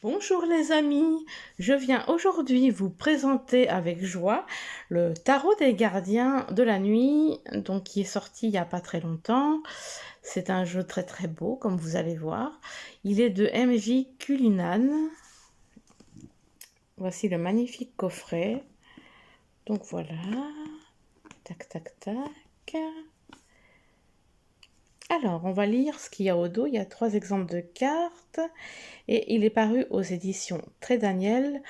Bonjour les amis, je viens aujourd'hui vous présenter avec joie le tarot des gardiens de la nuit, donc qui est sorti il n'y a pas très longtemps. C'est un jeu très très beau comme vous allez voir. Il est de MJ Cullinan. Voici le magnifique coffret. Donc voilà, tac tac tac. Alors, on va lire ce qu'il y a au dos. Il y a 3 exemples de cartes et il est paru aux éditions Très Daniel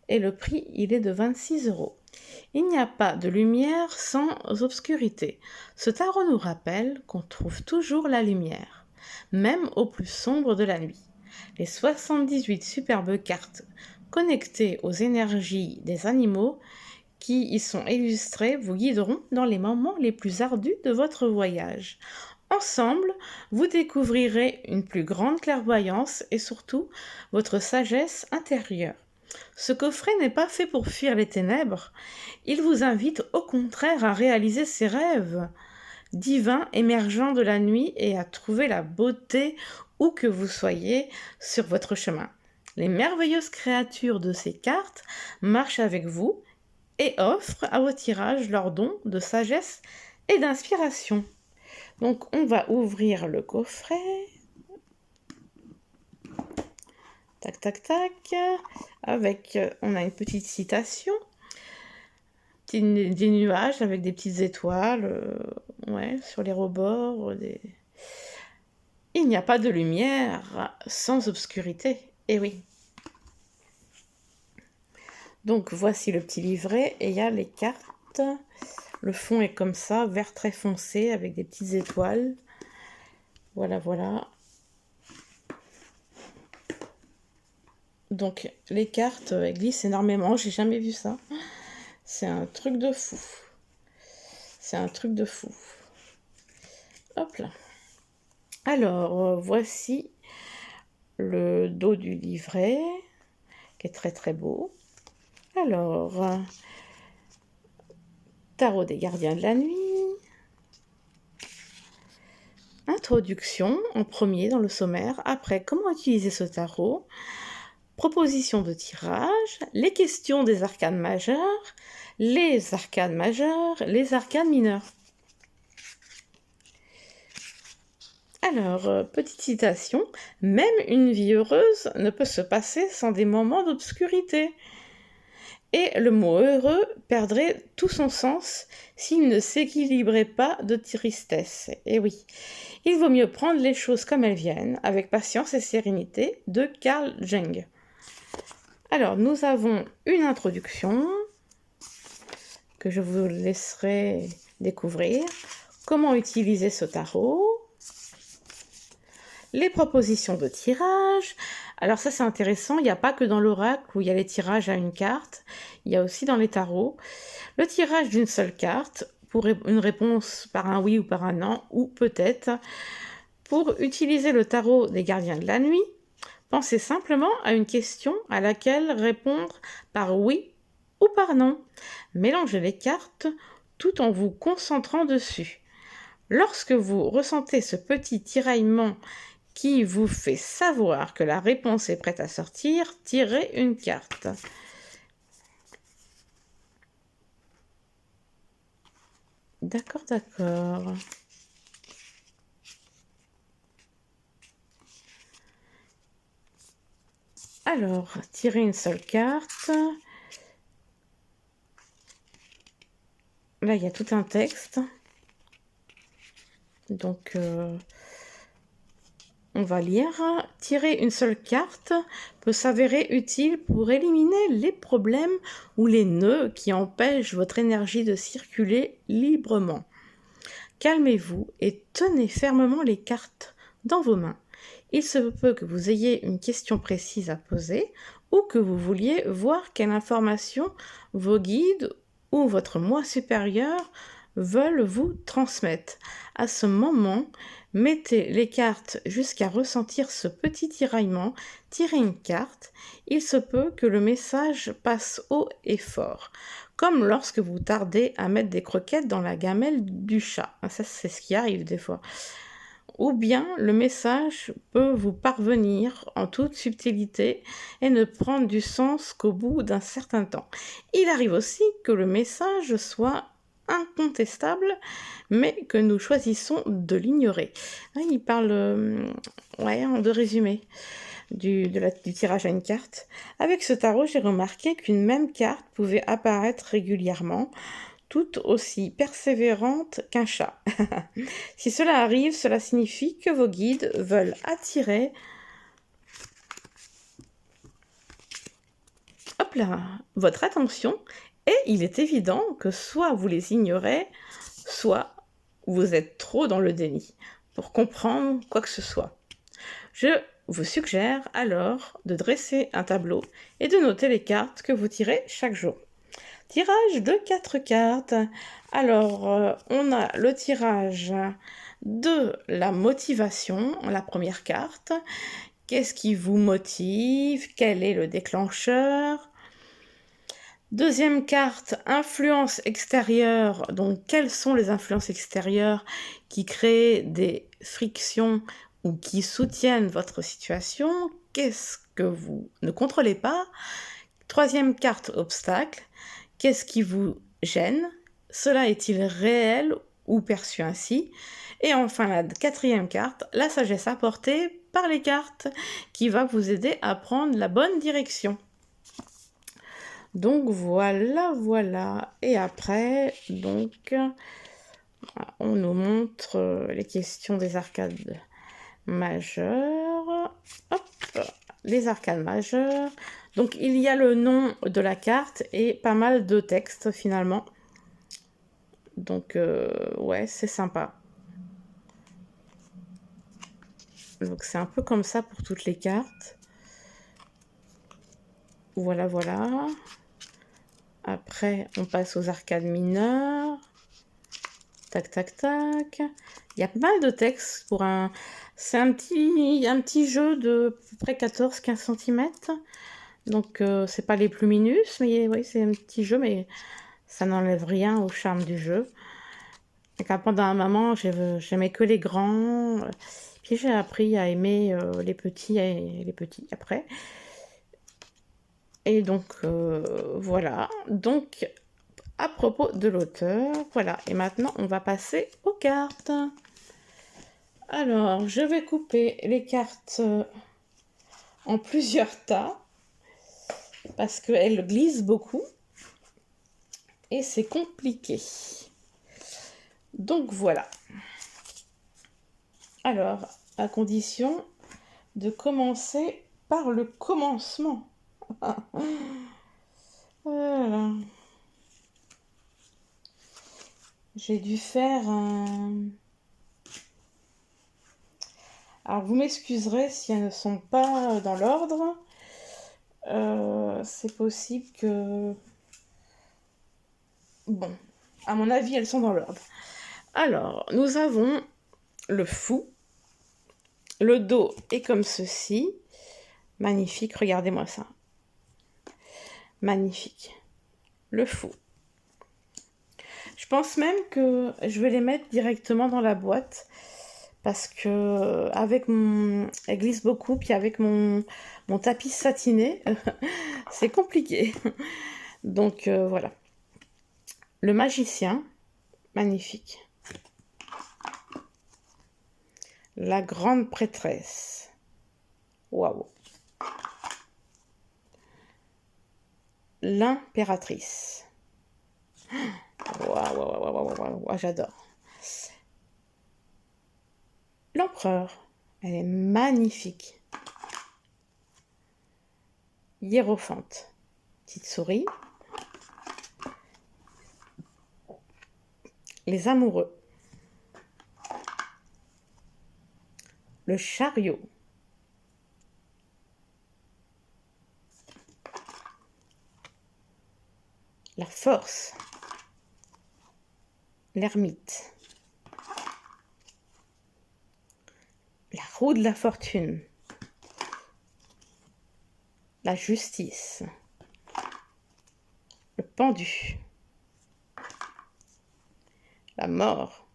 et le prix, il est de 26 euros. Il n'y a pas de lumière sans obscurité. Ce tarot nous rappelle qu'on trouve toujours la lumière, même au plus sombre de la nuit. Les 78 superbes cartes connectées aux énergies des animaux qui y sont illustrées vous guideront dans les moments les plus ardus de votre voyage. Ensemble, vous découvrirez une plus grande clairvoyance et surtout votre sagesse intérieure. Ce coffret n'est pas fait pour fuir les ténèbres, il vous invite au contraire à réaliser ses rêves divins émergeant de la nuit et à trouver la beauté où que vous soyez sur votre chemin. Les merveilleuses créatures de ces cartes marchent avec vous et offrent à vos tirages leurs dons de sagesse et d'inspiration. Donc on va ouvrir le coffret. Tac, tac, tac. Avec, on a une petite citation. Des nuages avec des petites étoiles, ouais, sur les rebords. Il n'y a pas de lumière sans obscurité. Eh oui. Donc voici le petit livret et il y a les cartes. Le fond est comme ça, vert très foncé avec des petites étoiles. Voilà, voilà. Donc les cartes glissent énormément, j'ai jamais vu ça. C'est un truc de fou. C'est un truc de fou. Hop là. Alors, voici le dos du livret, qui est très très beau. Alors, tarot des gardiens de la nuit. Introduction en premier dans le sommaire. Après, comment utiliser ce tarot. Proposition de tirage, les questions des arcanes majeures, les arcanes majeures, les arcanes mineures. Alors, petite citation, même une vie heureuse ne peut se passer sans des moments d'obscurité. Et le mot heureux perdrait tout son sens s'il ne s'équilibrait pas de tristesse. Et oui, il vaut mieux prendre les choses comme elles viennent, avec patience et sérénité, de Carl Jung. Alors, nous avons une introduction que je vous laisserai découvrir. Comment utiliser ce tarot. Les propositions de tirage. Alors ça, c'est intéressant. Il n'y a pas que dans l'oracle où il y a les tirages à une carte. Il y a aussi dans les tarots. Le tirage d'une seule carte pour une réponse par un oui ou par un non, ou peut-être pour utiliser le tarot des gardiens de la nuit. Pensez simplement à une question à laquelle répondre par oui ou par non. Mélangez les cartes tout en vous concentrant dessus. Lorsque vous ressentez ce petit tiraillement qui vous fait savoir que la réponse est prête à sortir, tirez une carte. D'accord, d'accord. Alors, tirez une seule carte. Là, il y a tout un texte. Donc, on va lire. Tirer une seule carte peut s'avérer utile pour éliminer les problèmes ou les nœuds qui empêchent votre énergie de circuler librement. Calmez-vous et tenez fermement les cartes dans vos mains. Il se peut que vous ayez une question précise à poser ou que vous vouliez voir quelle information vos guides ou votre moi supérieur veulent vous transmettre. À ce moment, mettez les cartes jusqu'à ressentir ce petit tiraillement, tirez une carte, il se peut que le message passe haut et fort, comme lorsque vous tardez à mettre des croquettes dans la gamelle du chat. Ça, c'est ce qui arrive des fois. ou bien le message peut vous parvenir en toute subtilité et ne prendre du sens qu'au bout d'un certain temps. Il arrive aussi que le message soit incontestable, mais que nous choisissons de l'ignorer. Là, il parle de résumé du tirage à une carte. Avec ce tarot, j'ai remarqué qu'une même carte pouvait apparaître régulièrement, tout aussi persévérante qu'un chat. Si cela arrive, cela signifie que vos guides veulent attirer votre attention, et il est évident que soit vous les ignorez, soit vous êtes trop dans le déni pour comprendre quoi que ce soit. Je vous suggère alors de dresser un tableau et de noter les cartes que vous tirez chaque jour. Tirage de 4 cartes. Alors, on a le tirage de la motivation, la première carte. Qu'est-ce qui vous motive? Quel est le déclencheur? Deuxième carte, influence extérieure. Donc, quelles sont les influences extérieures qui créent des frictions ou qui soutiennent votre situation? Qu'est-ce que vous ne contrôlez pas? Troisième carte, obstacle. Qu'est-ce qui vous gêne? Cela est-il réel ou perçu ainsi? Et enfin, la quatrième carte, la sagesse apportée par les cartes, qui va vous aider à prendre la bonne direction. Donc voilà. Et après, donc, on nous montre les questions des arcades majeures. Hop, les arcades majeures. Donc, il y a le nom de la carte et pas mal de textes, finalement. Donc, ouais, c'est sympa. Donc, c'est un peu comme ça pour toutes les cartes. Voilà. Après, on passe aux arcades mineures. Tac. Il y a pas mal de textes pour un... C'est un petit jeu de à peu près 14-15 cm. Donc, c'est pas les plus minus, mais oui, c'est un petit jeu, mais ça n'enlève rien au charme du jeu. Donc, pendant un moment, j'aimais que les grands. Puis j'ai appris à aimer les petits après. Et donc, voilà. Donc, à propos de l'auteur, voilà. Et maintenant, on va passer aux cartes. Alors, je vais couper les cartes en plusieurs tas parce qu'elles glissent beaucoup et c'est compliqué. Donc, voilà. Alors, à condition de commencer par le commencement. Voilà. J'ai dû faire un... Alors, vous m'excuserez si elles ne sont pas dans l'ordre. C'est possible que... Bon, à mon avis, elles sont dans l'ordre. Alors, nous avons le fou. Le dos est comme ceci. Magnifique, regardez-moi ça. Magnifique. Le fou. Je pense même que je vais les mettre directement dans la boîte parce que elle glisse beaucoup, puis avec mon tapis satiné, c'est compliqué. Donc voilà. Le magicien, magnifique. La grande prêtresse. Waouh. L'impératrice. Waouh, j'adore. L'empereur, elle est magnifique. Hiérophante, petite souris. Les amoureux. Le chariot. La force. L'ermite. La roue de la fortune. La justice. Le pendu. La mort.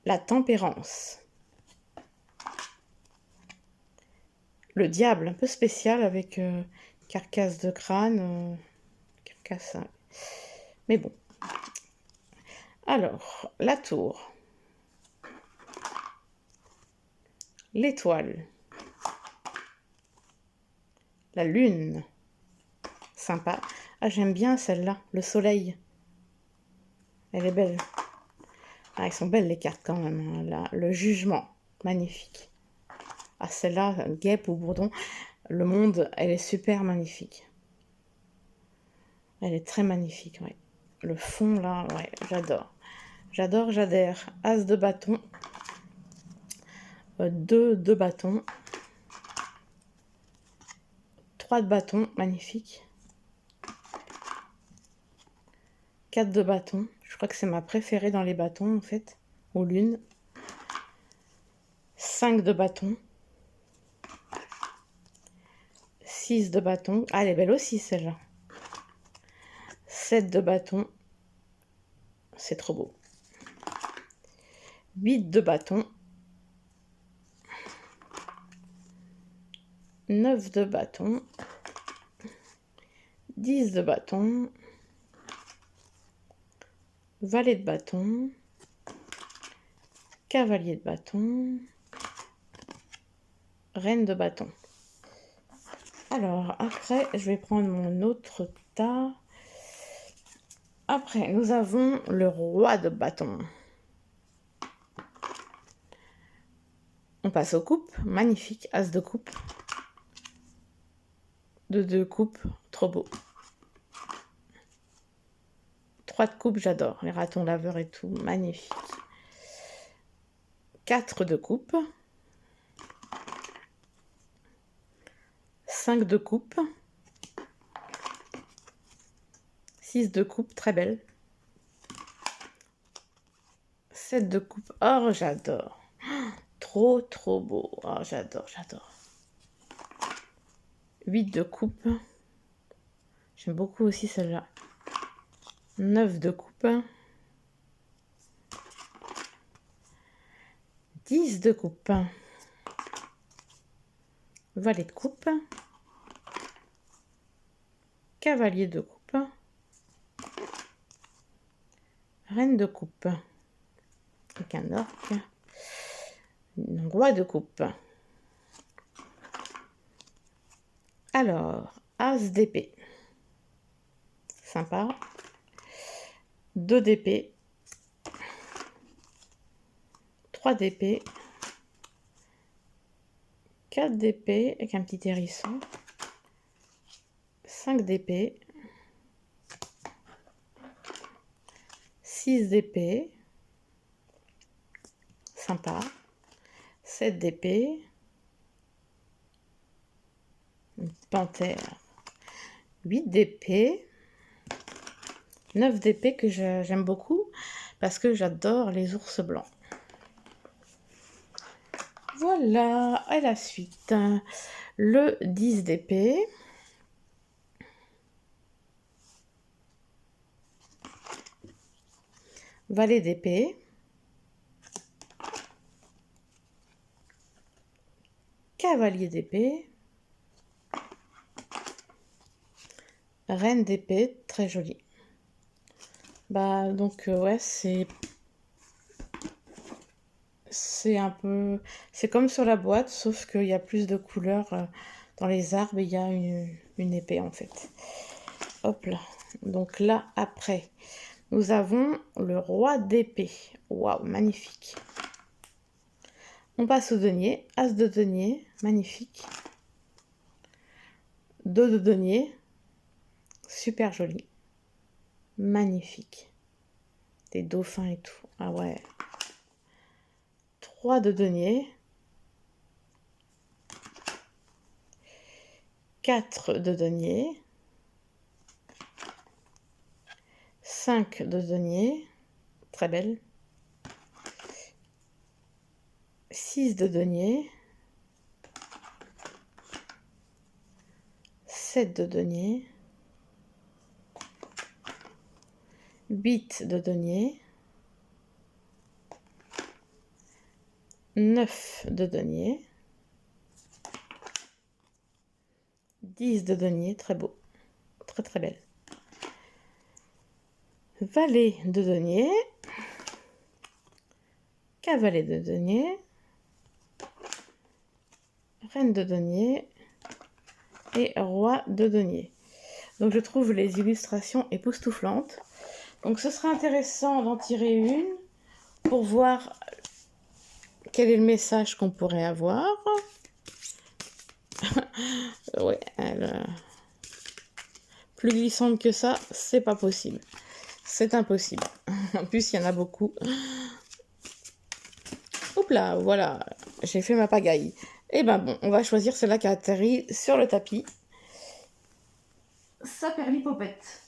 la tempérance. Le diable, un peu spécial avec carcasse de crâne. Carcasse, hein. Mais bon. Alors, la tour. L'étoile. La lune. Sympa. Ah, j'aime bien celle-là. Le soleil. Elle est belle. Ah, elles sont belles les cartes quand même, hein. Là, le jugement. Magnifique. Ah, celle-là, guêpe ou bourdon. Le monde, elle est super magnifique. Elle est très magnifique, ouais. Le fond, là, ouais, j'adore. J'adore, j'adhère. As de bâton. 2 de bâton. 3 de bâton, magnifique. 4 de bâton. Je crois que c'est ma préférée dans les bâtons, en fait. Ou l'une. 5 de bâton. 6 de bâton. Ah, elle est belle aussi, celle-là. 7 de bâton. C'est trop beau. 8 de bâton. 9 de bâton. 10 de bâton. Valet de bâton. Cavalier de bâton. Reine de bâton. Alors, après, je vais prendre mon autre tas. Après, nous avons le roi de bâton. On passe aux coupes. Magnifique. As de coupe. De coupe. Trop beau. 3 de coupe, j'adore. Les ratons laveurs et tout. Magnifique. 4 de coupe. 5 de coupe. 6 de coupe, très belle. 7 de coupe. Oh, j'adore. Trop, trop beau. Oh, j'adore, j'adore. 8 de coupe. J'aime beaucoup aussi celle-là. 9 de coupe. 10 de coupe. Valet de coupe. Cavalier de coupe. Reine de coupe. Avec un orque. Roi de coupe. Alors, as d'épée. Sympa. 2 d'épée. 3 d'épée. 4 d'épée avec un petit hérisson. 5 d'épée. 6 d'épée. Sympa. 7 d'épée. Une panthère. 8 d'épée. 9 d'épée que j'aime beaucoup parce que j'adore les ours blancs. Voilà, et la suite. Le 10 d'épée. Valet d'épée. Cavalier d'épée. Reine d'épée, très jolie. Bah donc ouais, c'est un peu... C'est comme sur la boîte, sauf qu'il y a plus de couleurs dans les arbres et il y a une épée en fait. Hop là. Donc là, après, nous avons le roi d'épée. Waouh, magnifique. On passe au denier. As de denier, magnifique. 2 de denier, super joli. Magnifique. Des dauphins et tout. Ah ouais. 3 de denier. 4 de denier. 5 de denier. Très belle. 6 de denier. 7 de denier. 8 de denier. 9 de denier, 10 de denier, très beau, très très belle. Valet de denier, cavalet de denier, reine de denier et roi de denier. Donc je trouve les illustrations époustouflantes. Donc ce sera intéressant d'en tirer une pour voir quel est le message qu'on pourrait avoir. Ouais, plus glissante que ça, c'est pas possible. C'est impossible. En plus, il y en a beaucoup. Hop là, voilà, j'ai fait ma pagaille. Et ben bon, on va choisir celle-là qui a atterri sur le tapis. Saperlipopette.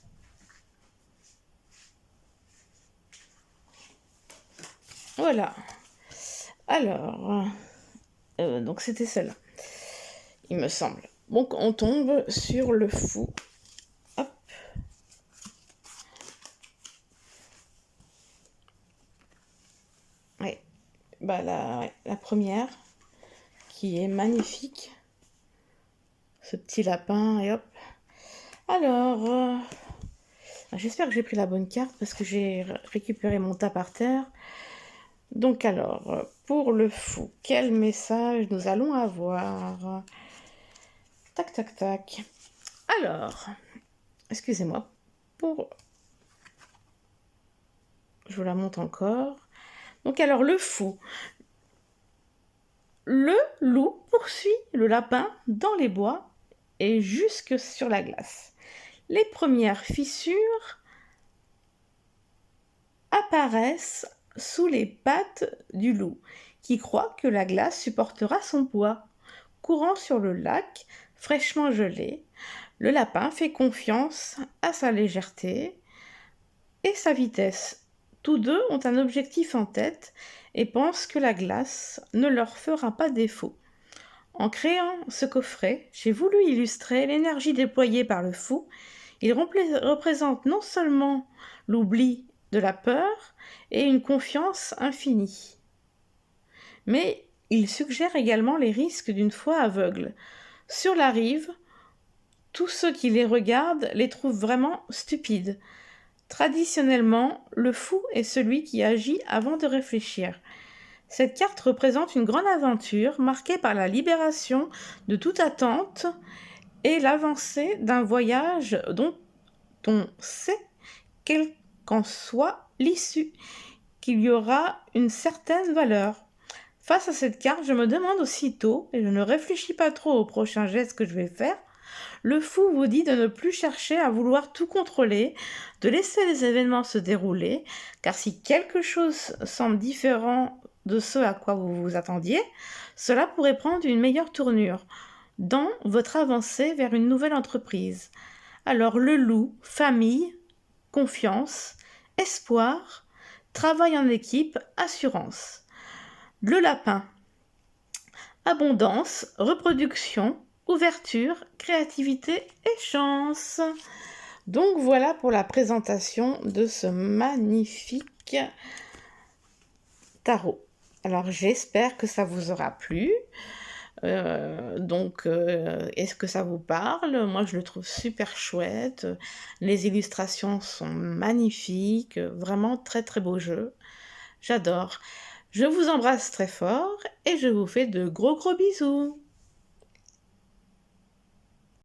Voilà. Alors, donc c'était celle-là, il me semble. Donc on tombe sur le fou. Hop. Ouais. Bah la première, qui est magnifique. Ce petit lapin, et hop. Alors, j'espère que j'ai pris la bonne carte parce que j'ai récupéré mon tas par terre. Donc alors, pour le fou, quel message nous allons avoir? Tac, tac, tac. Alors, excusez-moi, je vous la montre encore. Donc alors, le fou. Le loup poursuit le lapin dans les bois et jusque sur la glace. Les premières fissures apparaissent sous les pattes du loup, qui croit que la glace supportera son poids. Courant sur le lac, fraîchement gelé, le lapin fait confiance à sa légèreté et sa vitesse. Tous deux ont un objectif en tête et pensent que la glace ne leur fera pas défaut. En créant ce coffret, j'ai voulu illustrer l'énergie déployée par le fou. Il représente non seulement l'oubli de la peur et une confiance infinie, mais il suggère également les risques d'une foi aveugle. Sur la rive, tous ceux qui les regardent les trouvent vraiment stupides. Traditionnellement, le fou est celui qui agit avant de réfléchir. Cette carte représente une grande aventure marquée par la libération de toute attente et l'avancée d'un voyage dont on sait, quelle qu'en soit l'issue, qu'il y aura une certaine valeur. Face à cette carte, je me demande aussitôt, et je ne réfléchis pas trop au prochain geste que je vais faire, le fou vous dit de ne plus chercher à vouloir tout contrôler, de laisser les événements se dérouler, car si quelque chose semble différent de ce à quoi vous vous attendiez, cela pourrait prendre une meilleure tournure dans votre avancée vers une nouvelle entreprise. Alors le loup, famille, confiance, espoir, travail en équipe, assurance. Le lapin, abondance, reproduction, ouverture, créativité et chance. Donc voilà pour la présentation de ce magnifique tarot. Alors j'espère que ça vous aura plu. Est-ce que ça vous parle? Moi, je le trouve super chouette. Les illustrations sont magnifiques. Vraiment très très beau jeu. J'adore. Je vous embrasse très fort et je vous fais de gros bisous.